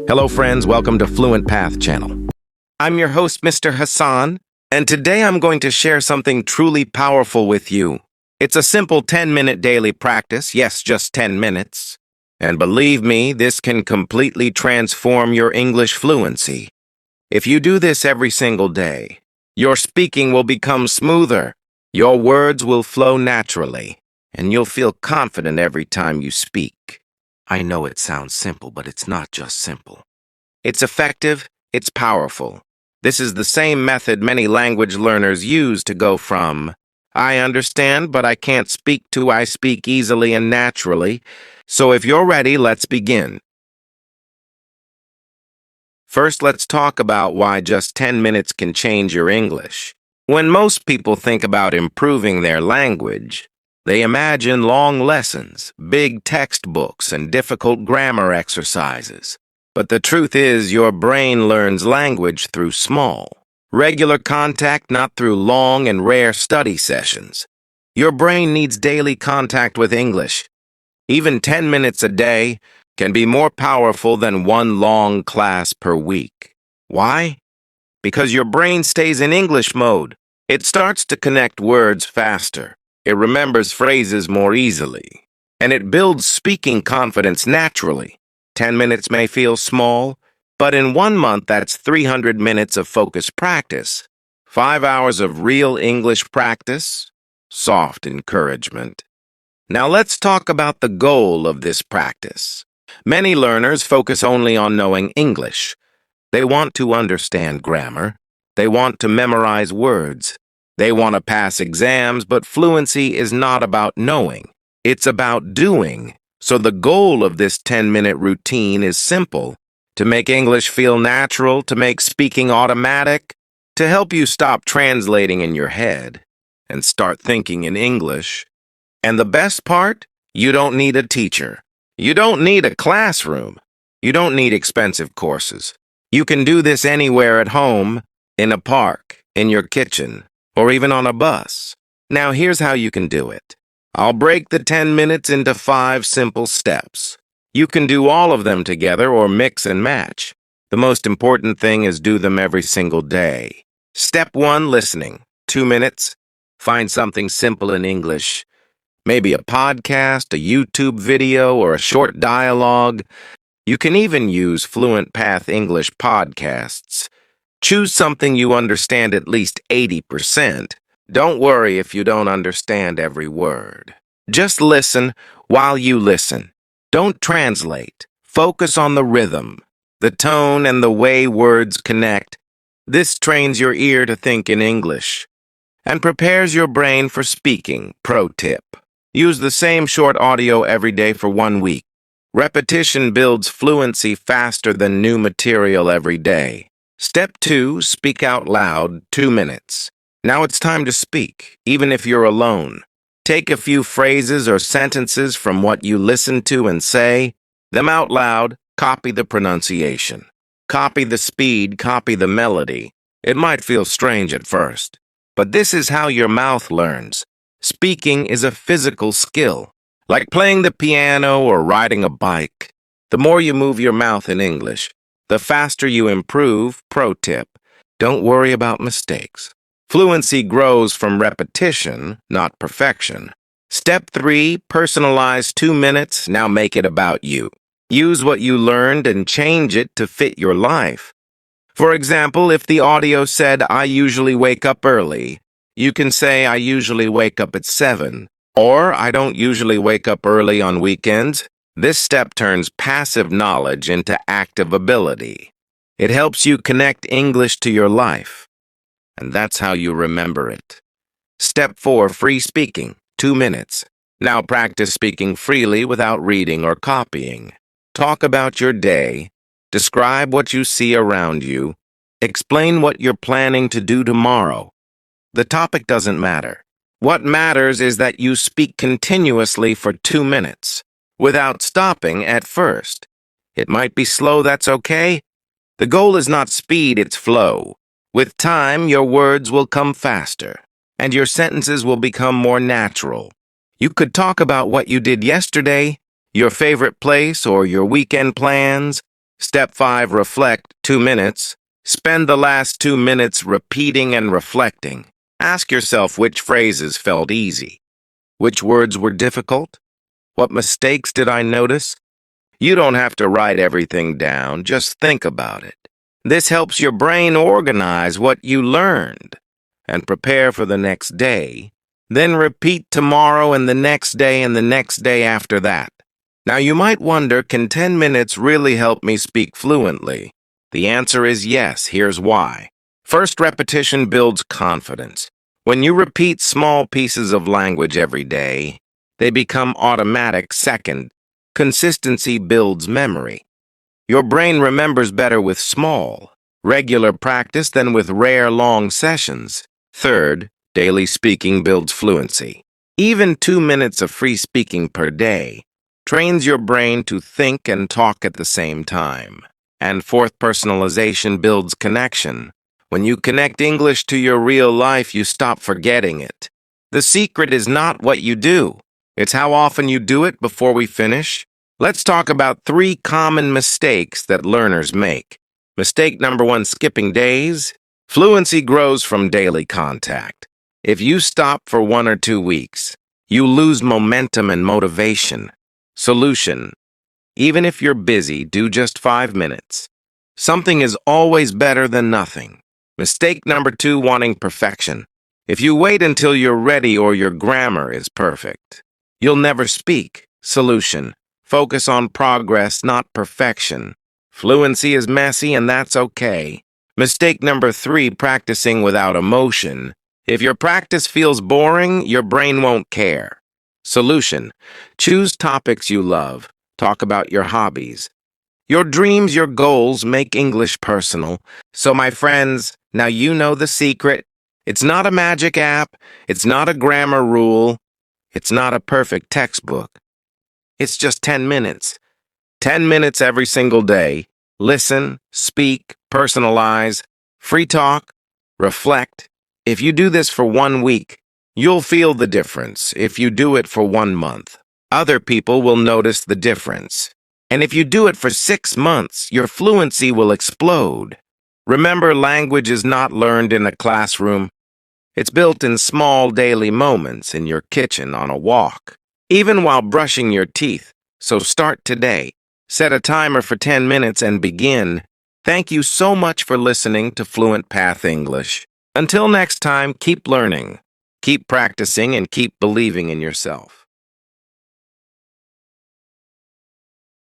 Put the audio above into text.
Hello friends, welcome to Fluent Path channel. I'm your host, Mr. Hassan, and today I'm going to share something truly powerful with you. It's a simple 10-minute daily practice, yes, just 10 minutes. And believe me, this can completely transform your English fluency. If you do this every single day, your speaking will become smoother, your words will flow naturally, and you'll feel confident every time you speak. I know it sounds simple, but it's not just simple. It's effective, it's powerful. This is the same method many language learners use to go from, I understand, but I can't speak, to I speak easily and naturally. So if you're ready, let's begin. First, let's talk about why just 10 minutes can change your English. When most people think about improving their language, they imagine long lessons, big textbooks, and difficult grammar exercises. But the truth is, your brain learns language through small, regular contact, not through long and rare study sessions. Your brain needs daily contact with English. Even 10 minutes a day can be more powerful than one long class per week. Why? Because your brain stays in English mode. It starts to connect words faster. It remembers phrases more easily, and it builds speaking confidence naturally. 10 minutes may feel small, but in 1 month, that's 300 minutes of focused practice, 5 hours of real English practice, soft encouragement. Now let's talk about the goal of this practice. Many learners focus only on knowing English. They want to understand grammar. They want to memorize words. They want to pass exams, but fluency is not about knowing. It's about doing. So the goal of this 10-minute routine is simple: to make English feel natural, to make speaking automatic, to help you stop translating in your head and start thinking in English. And the best part? You don't need a teacher. You don't need a classroom. You don't need expensive courses. You can do this anywhere at home, in a park, in your kitchen, or even on a bus. Now here's how you can do it. I'll break the 10 minutes into 5 simple steps. You can do all of them together or mix and match. The most important thing is do them every single day. Step 1, listening. 2 minutes. Find something simple in English. Maybe a podcast, a YouTube video, or a short dialogue. You can even use Fluent Path English podcasts. Choose something you understand at least 80%. Don't worry if you don't understand every word. Just listen while you listen. Don't translate. Focus on the rhythm, the tone, and the way words connect. This trains your ear to think in English and prepares your brain for speaking. Pro tip: use the same short audio every day for 1 week. Repetition builds fluency faster than new material every day. Step 2, speak out loud, 2 minutes. Now it's time to speak, even if you're alone. Take a few phrases or sentences from what you listen to and say them out loud. Copy the pronunciation. Copy the speed, copy the melody. It might feel strange at first, but this is how your mouth learns. Speaking is a physical skill, like playing the piano or riding a bike. The more you move your mouth in English, the faster you improve. Pro tip: don't worry about mistakes. Fluency grows from repetition, not perfection. Step 3, personalize 2 minutes. Now make it about you. Use what you learned and change it to fit your life. For example, if the audio said, I usually wake up early, you can say, I usually wake up at 7. Or, I don't usually wake up early on weekends. This step turns passive knowledge into active ability. It helps you connect English to your life, and that's how you remember it. Step 4, free speaking, 2 minutes. Now practice speaking freely without reading or copying. Talk about your day. Describe what you see around you. Explain what you're planning to do tomorrow. The topic doesn't matter. What matters is that you speak continuously for 2 minutes, without stopping at first. It might be slow, that's okay. The goal is not speed, it's flow. With time, your words will come faster, and your sentences will become more natural. You could talk about what you did yesterday, your favorite place, or your weekend plans. Step 5, reflect 2 minutes. Spend the last 2 minutes repeating and reflecting. Ask yourself which phrases felt easy. Which words were difficult? What mistakes did I notice? You don't have to write everything down, just think about it. This helps your brain organize what you learned and prepare for the next day. Then repeat tomorrow and the next day and the next day after that. Now you might wonder, can 10 minutes really help me speak fluently? The answer is yes. Here's why. First, repetition builds confidence. When you repeat small pieces of language every day, they become automatic. Second, consistency builds memory. Your brain remembers better with small, regular practice than with rare, long sessions. Third, daily speaking builds fluency. Even 2 minutes of free speaking per day trains your brain to think and talk at the same time. And fourth, personalization builds connection. When you connect English to your real life, you stop forgetting it. The secret is not what you do. It's how often you do it. Before we finish, let's talk about 3 common mistakes that learners make. Mistake number 1, skipping days. Fluency grows from daily contact. If you stop for 1 or 2 weeks, you lose momentum and motivation. Solution: even if you're busy, do just 5 minutes. Something is always better than nothing. Mistake number 2, wanting perfection. If you wait until you're ready or your grammar is perfect, you'll never speak. Solution: focus on progress, not perfection. Fluency is messy, and that's okay. Mistake number 3, practicing without emotion. If your practice feels boring, your brain won't care. Solution: choose topics you love. Talk about your hobbies. Your dreams, your goals make English personal. So, my friends, now you know the secret. It's not a magic app. It's not a grammar rule. It's not a perfect textbook. It's just 10 minutes. 10 minutes every single day. Listen, speak, personalize, free talk, reflect. If you do this for 1 week, you'll feel the difference. If you do it for 1 month, other people will notice the difference. And if you do it for 6 months, your fluency will explode. Remember, language is not learned in a classroom. It's built in small daily moments in your kitchen, on a walk, even while brushing your teeth. So start today. Set a timer for 10 minutes and begin. Thank you so much for listening to Fluent Path English. Until next time, keep learning, keep practicing, and keep believing in yourself.